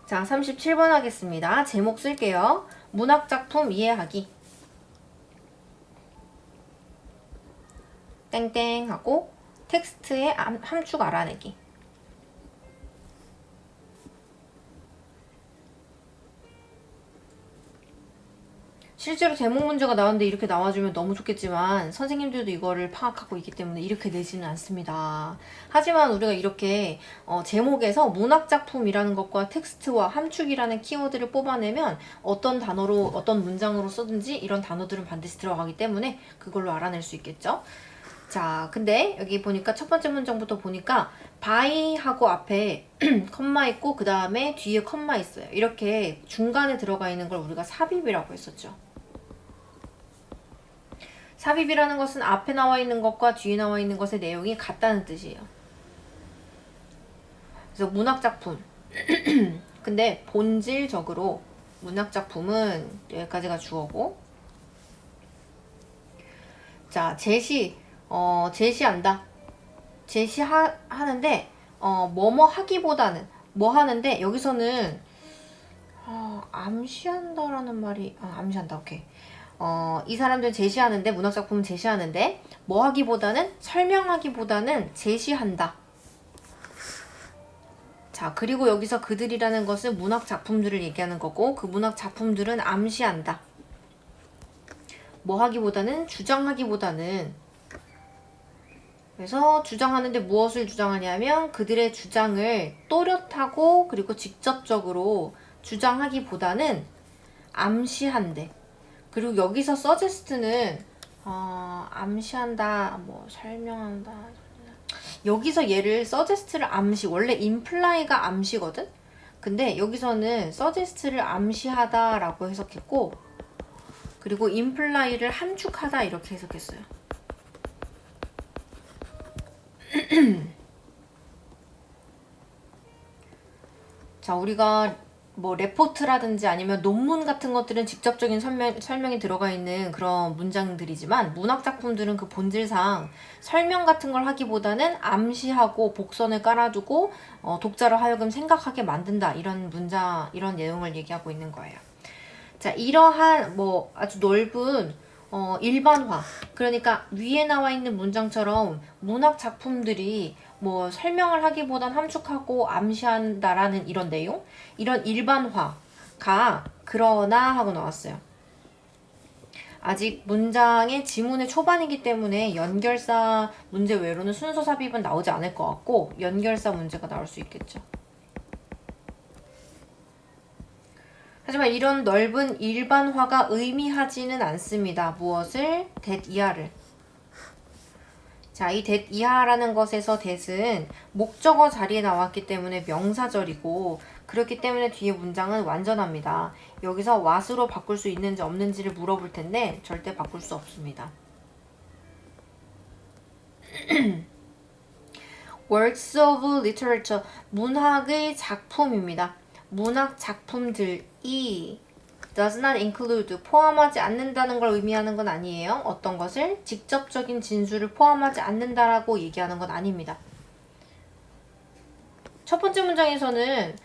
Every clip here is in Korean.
자, 37번 하겠습니다. 제목 쓸게요. 문학작품 이해하기. 땡땡 하고 텍스트의 함축 알아내기. 실제로 제목 문제가 나왔는데 이렇게 나와주면 너무 좋겠지만 선생님들도 이거를 파악하고 있기 때문에 이렇게 내지는 않습니다. 하지만 우리가 이렇게 제목에서 문학작품이라는 것과 텍스트와 함축이라는 키워드를 뽑아내면 어떤 단어로 어떤 문장으로 쓰든지 이런 단어들은 반드시 들어가기 때문에 그걸로 알아낼 수 있겠죠. 자, 근데 여기 보니까 첫 번째 문장부터 보니까 by하고 앞에 컴마 있고 그 다음에 뒤에 컴마 있어요. 이렇게 중간에 들어가 있는 걸 우리가 삽입이라고 했었죠. 삽입이라는 것은 앞에 나와 있는 것과 뒤에 나와 있는 것의 내용이 같다는 뜻이에요. 그래서 문학작품 근데 본질적으로 문학작품은 여기까지가 주어고, 자, 제시한다. 제시하는데 뭐뭐 하기보다는 뭐 하는데 여기서는 암시한다라는 말이 암시한다. 오케이. 이 사람들은 제시하는데 문학작품은 제시하는데 뭐 하기보다는 설명하기보다는 제시한다. 자, 그리고 여기서 그들이라는 것은 문학작품들을 얘기하는 거고 그 문학작품들은 암시한다. 뭐 하기보다는 주장하기보다는, 그래서 주장하는데 무엇을 주장하냐면 그들의 주장을 또렷하고 그리고 직접적으로 주장하기보다는 암시한대. 그리고 여기서 suggest는 암시한다, 뭐 설명한다. 여기서 얘를 suggest를 암시, 원래 imply가 암시거든? 근데 여기서는 suggest를 암시하다라고 해석했고, 그리고 imply를 함축하다 이렇게 해석했어요. 자, 우리가 뭐 레포트라든지 아니면 논문 같은 것들은 직접적인 설명이 들어가 있는 그런 문장들이지만 문학작품들은 그 본질상 설명 같은 걸 하기보다는 암시하고 복선을 깔아두고 독자를 하여금 생각하게 만든다, 이런 이런 내용을 얘기하고 있는 거예요. 자, 이러한 뭐 아주 넓은 일반화, 그러니까 위에 나와 있는 문장처럼 문학 작품들이 뭐 설명을 하기보단 함축하고 암시한다라는 이런 내용, 이런 일반화가 그러나 하고 나왔어요. 아직 문장의 지문의 초반이기 때문에 연결사 문제 외로는 순서 삽입은 나오지 않을 것 같고 연결사 문제가 나올 수 있겠죠. 하지만 이런 넓은 일반화가 의미하지는 않습니다. 무엇을? that 이하를. 자, 이 that 이하라는 것에서 that은 목적어 자리에 나왔기 때문에 명사절이고, 그렇기 때문에 뒤에 문장은 완전합니다. 여기서 what으로 바꿀 수 있는지 없는지를 물어볼 텐데 절대 바꿀 수 없습니다. works of literature, 문학의 작품입니다. 문학 작품들이 does not include, 포함하지 않는다는 걸 의미하는 건 아니에요. 어떤 것을? 직접적인 진술을 포함하지 않는다라고 얘기하는 건 아닙니다. 첫 번째 문장에서는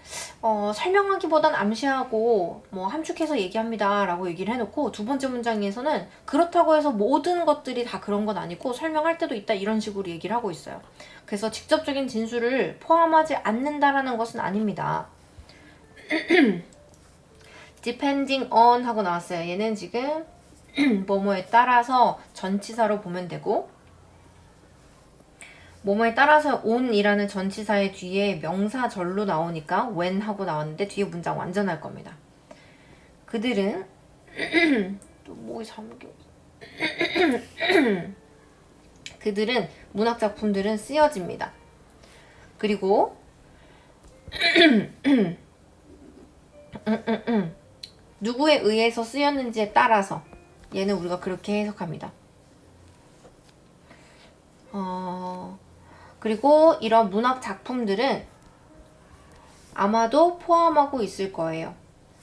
설명하기보단 암시하고 뭐 함축해서 얘기합니다 라고 얘기를 해놓고, 두 번째 문장에서는 그렇다고 해서 모든 것들이 다 그런 건 아니고 설명할 때도 있다, 이런 식으로 얘기를 하고 있어요. 그래서 직접적인 진술을 포함하지 않는다라는 것은 아닙니다. depending on 하고 나왔어요. 얘는 지금 뭐뭐에 따라서 전치사로 보면 되고, 뭐뭐에 따라서 on이라는 전치사의 뒤에 명사절로 나오니까 when 하고 나왔는데 뒤에 문장 완전할 겁니다. 그들은 또 목이 잠겨 그들은 문학작품들은 쓰여집니다. 그리고 누구에 의해서 쓰였는지에 따라서, 얘는 우리가 그렇게 해석합니다. 그리고 이런 문학 작품들은 아마도 포함하고 있을 거예요.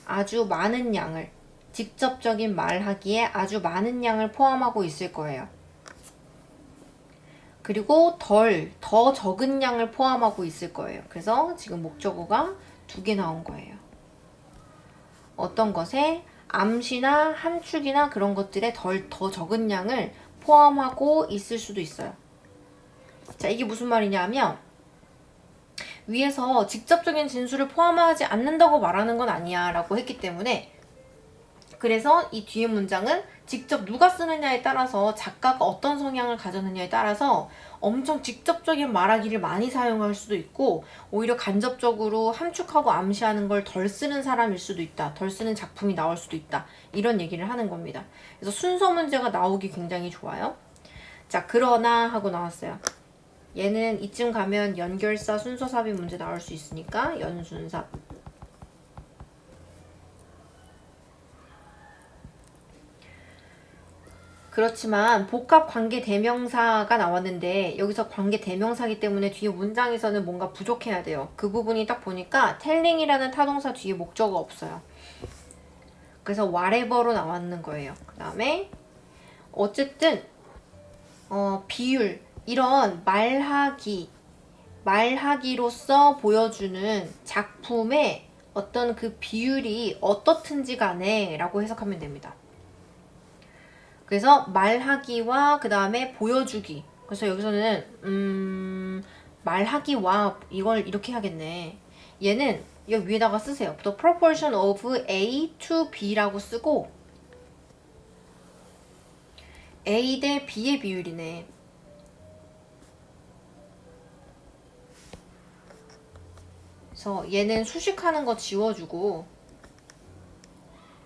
아주 많은 양을, 직접적인 말하기에 아주 많은 양을 포함하고 있을 거예요. 그리고 더 적은 양을 포함하고 있을 거예요. 그래서 지금 목적어가 2개 나온 거예요. 어떤 것에 암시나 함축이나 그런 것들에 더 적은 양을 포함하고 있을 수도 있어요. 자, 이게 무슨 말이냐면 위에서 직접적인 진술을 포함하지 않는다고 말하는 건 아니야 라고 했기 때문에, 그래서 이 뒤에 문장은 직접 누가 쓰느냐에 따라서, 작가가 어떤 성향을 가졌느냐에 따라서 엄청 직접적인 말하기를 많이 사용할 수도 있고, 오히려 간접적으로 함축하고 암시하는 걸 덜 쓰는 사람일 수도 있다, 덜 쓰는 작품이 나올 수도 있다, 이런 얘기를 하는 겁니다. 그래서 순서 문제가 나오기 굉장히 좋아요. 자, 그러나 하고 나왔어요. 얘는 이쯤 가면 연결사 순서 삽입 문제 나올 수 있으니까 연순삽. 그렇지만 복합 관계 대명사가 나왔는데 여기서 관계 대명사기 때문에 뒤에 문장에서는 뭔가 부족해야 돼요. 그 부분이 딱 보니까 telling이라는 타동사 뒤에 목적어 없어요. 그래서 whatever로 나왔는 거예요. 그 다음에 어쨌든 비율, 이런 말하기로서 보여주는 작품의 어떤 그 비율이 어떻든지 간에 라고 해석하면 됩니다. 그래서 말하기와 그 다음에 보여주기. 그래서 여기서는 말하기와 이걸 이렇게 하겠네. 얘는 여기 위에다가 쓰세요. The proportion of A to B라고 쓰고 A 대 B의 비율이네. 그래서 얘는 수식하는 거 지워주고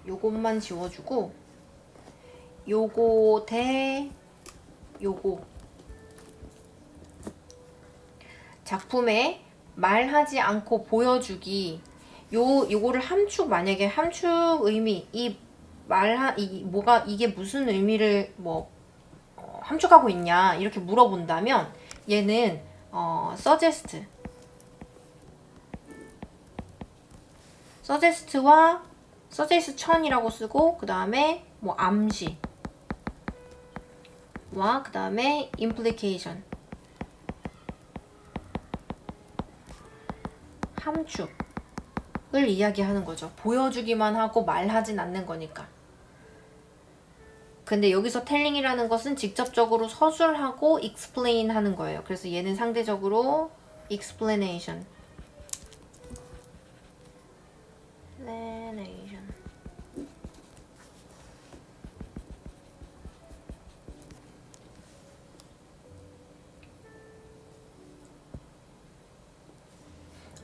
요것만 지워주고 요거 대 요거, 작품에 말하지 않고 보여주기, 요거를 함축, 만약에 함축 의미, 이게 무슨 의미를 함축하고 있냐 이렇게 물어본다면 얘는 suggest와 suggestion이라고 쓰고, 그 다음에 암시 와 그 다음에 implication, 함축을 이야기하는 거죠. 보여주기만 하고 말하진 않는 거니까. 근데 여기서 telling이라는 것은 직접적으로 서술하고 explain 하는 거예요. 그래서 얘는 상대적으로 explanation.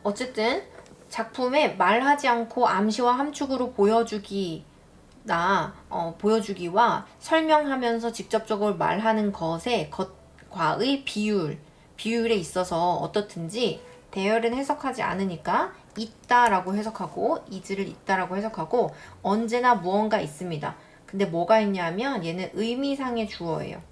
어쨌든 작품에 말하지 않고 암시와 함축으로 보여주기와 설명하면서 직접적으로 말하는 것과의 비율에 있어서 어떻든지 대열은 해석하지 않으니까 있다라고 해석하고 is를 있다라고 해석하고 언제나 무언가 있습니다. 근데 뭐가 있냐면 얘는 의미상의 주어예요.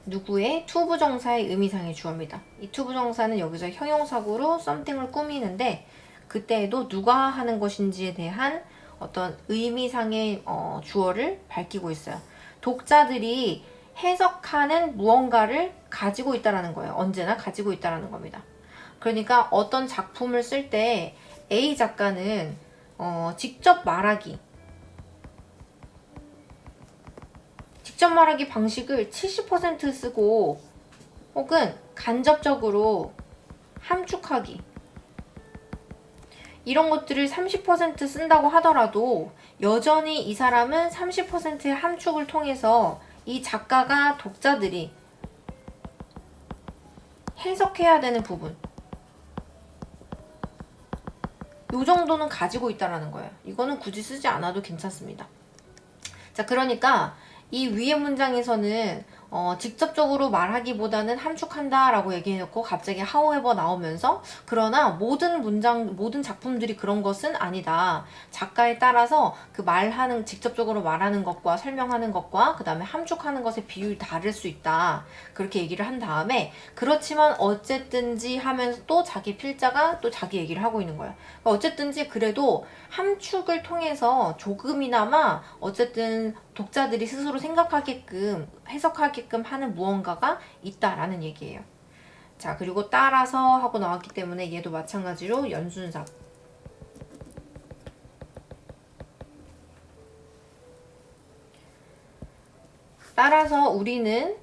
누구의 투부정사의 의미상의 주어입니다. 이 투부정사는 여기서 형용사구로 something을 꾸미는데 그때에도 누가 하는 것인지에 대한 어떤 의미상의 주어를 밝히고 있어요. 독자들이 해석하는 무언가를 가지고 있다라는 거예요. 언제나 가지고 있다라는 겁니다. 그러니까 어떤 작품을 쓸 때 A 작가는 직접 말하기 방식을 70% 쓰고 혹은 간접적으로 함축하기 이런 것들을 30% 쓴다고 하더라도 여전히 이 사람은 30%의 함축을 통해서 이 작가가 독자들이 해석해야 되는 부분 이 정도는 가지고 있다라는 거예요. 이거는 굳이 쓰지 않아도 괜찮습니다. 자, 그러니까 이 위의 문장에서는 직접적으로 말하기보다는 함축한다라고 얘기해놓고 갑자기 however 나오면서 그러나 모든 작품들이 그런 것은 아니다. 작가에 따라서 그 직접적으로 말하는 것과 설명하는 것과 그 다음에 함축하는 것의 비율이 다를 수 있다. 그렇게 얘기를 한 다음에 그렇지만 어쨌든지 하면서 또 자기 필자가 또 자기 얘기를 하고 있는 거야. 그러니까 어쨌든지 그래도 함축을 통해서 조금이나마 어쨌든 독자들이 스스로 생각하게끔 해석하게끔 하는 무언가가 있다라는 얘기예요. 자, 그리고 따라서 하고 나왔기 때문에 얘도 마찬가지로 연순삽. 따라서 우리는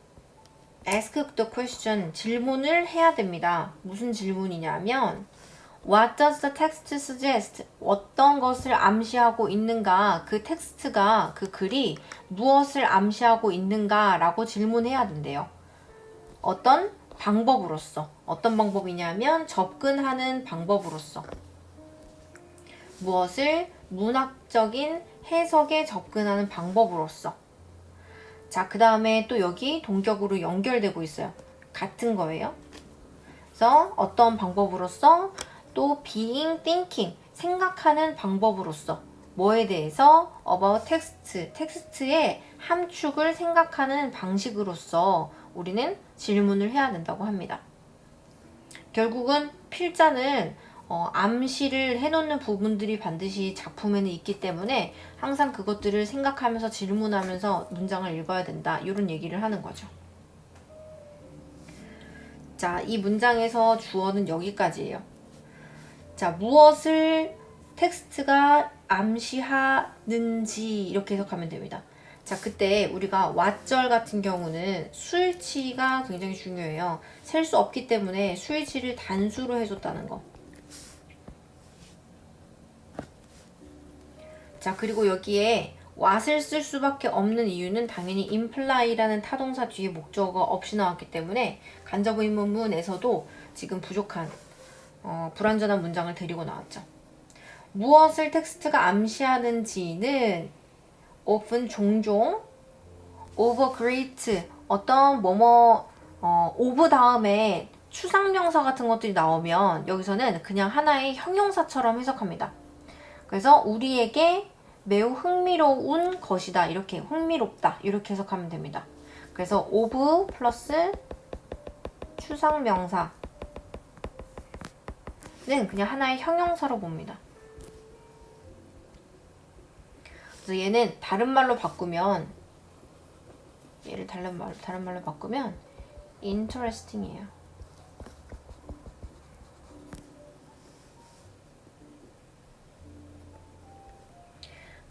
ask the question, 질문을 해야 됩니다. 무슨 질문이냐면 What does the text suggest? 어떤 것을 암시하고 있는가? 그 텍스트가, 그 글이 무엇을 암시하고 있는가? 라고 질문해야 된대요. 어떤 방법으로서. 어떤 방법이냐면 접근하는 방법으로서. 무엇을 문학적인 해석에 접근하는 방법으로서. 자, 그 다음에 또 여기 동격으로 연결되고 있어요. 같은 거예요. 그래서 어떤 방법으로서 또 being, thinking, 생각하는 방법으로서 뭐에 대해서 about text, 텍스트의 함축을 생각하는 방식으로서 우리는 질문을 해야 된다고 합니다. 결국은 필자는 암시를 해놓는 부분들이 반드시 작품에는 있기 때문에 항상 그것들을 생각하면서 질문하면서 문장을 읽어야 된다. 이런 얘기를 하는 거죠. 자, 이 문장에서 주어는 여기까지예요. 자, 무엇을 텍스트가 암시하는지 이렇게 해석하면 됩니다. 자, 그때 우리가 왓절 같은 경우는 수일치가 굉장히 중요해요. 셀 수 없기 때문에 수일치를 단수로 해줬다는 거. 자, 그리고 여기에 what을 쓸 수밖에 없는 이유는 당연히 imply라는 타동사 뒤에 목적어가 없이 나왔기 때문에 간접 의문문에서도 지금 부족한 불완전한 문장을 데리고 나왔죠. 무엇을 텍스트가 암시하는지는 often 종종 of great 어떤 of 다음에 추상명사 같은 것들이 나오면 여기서는 그냥 하나의 형용사처럼 해석합니다. 그래서 우리에게 매우 흥미로운 것이다. 이렇게 흥미롭다. 이렇게 해석하면 됩니다. 그래서 of 플러스 추상명사 는 그냥 하나의 형용사로 봅니다. 그래서 얘는 다른 말로 바꾸면 얘를 다른 말로 바꾸면 interesting이에요.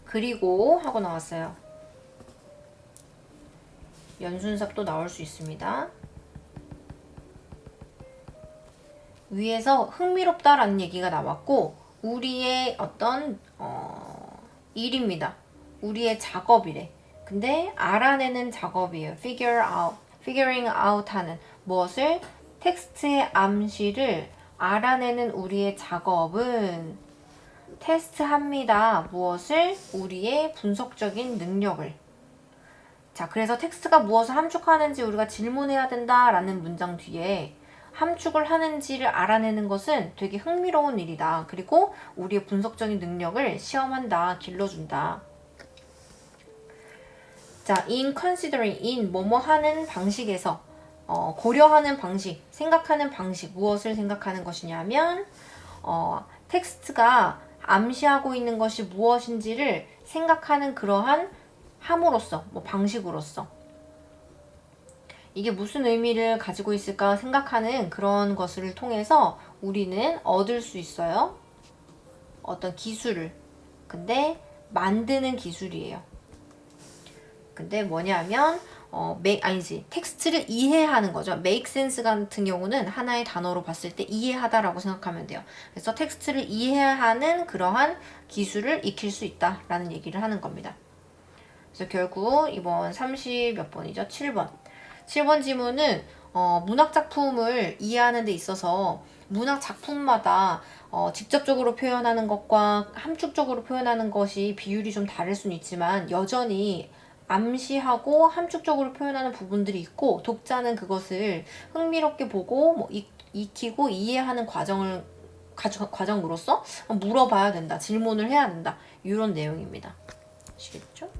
그리고 하고 나왔어요. 연순삽도 나올 수 있습니다. 위에서 흥미롭다라는 얘기가 나왔고 우리의 어떤 일입니다. 우리의 작업이래. 근데 알아내는 작업이에요. figuring out 하는 무엇을 텍스트의 암시를 알아내는 우리의 작업은 테스트합니다. 무엇을? 우리의 분석적인 능력을. 자, 그래서 텍스트가 무엇을 함축하는지 우리가 질문해야 된다라는 문장 뒤에 함축을 하는지를 알아내는 것은 되게 흥미로운 일이다. 그리고 우리의 분석적인 능력을 시험한다, 길러준다. 자, in considering, in 뭐뭐 하는 방식에서 고려하는 방식, 생각하는 방식, 무엇을 생각하는 것이냐면 텍스트가 암시하고 있는 것이 무엇인지를 생각하는 그러한 함으로써, 방식으로써 이게 무슨 의미를 가지고 있을까 생각하는 그런 것을 통해서 우리는 얻을 수 있어요. 어떤 기술을. 근데 만드는 기술이에요. 근데 뭐냐면 텍스트를 이해하는 거죠. make sense 같은 경우는 하나의 단어로 봤을 때 이해하다라고 생각하면 돼요. 그래서 텍스트를 이해하는 그러한 기술을 익힐 수 있다라는 얘기를 하는 겁니다. 그래서 결국 이번 30 몇 번이죠? 7번. 7번 지문은 문학 작품을 이해하는 데 있어서 문학 작품마다 직접적으로 표현하는 것과 함축적으로 표현하는 것이 비율이 좀 다를 수는 있지만 여전히 암시하고 함축적으로 표현하는 부분들이 있고 독자는 그것을 흥미롭게 보고 익히고 이해하는 과정으로서 물어봐야 된다. 질문을 해야 된다. 이런 내용입니다. 아시겠죠?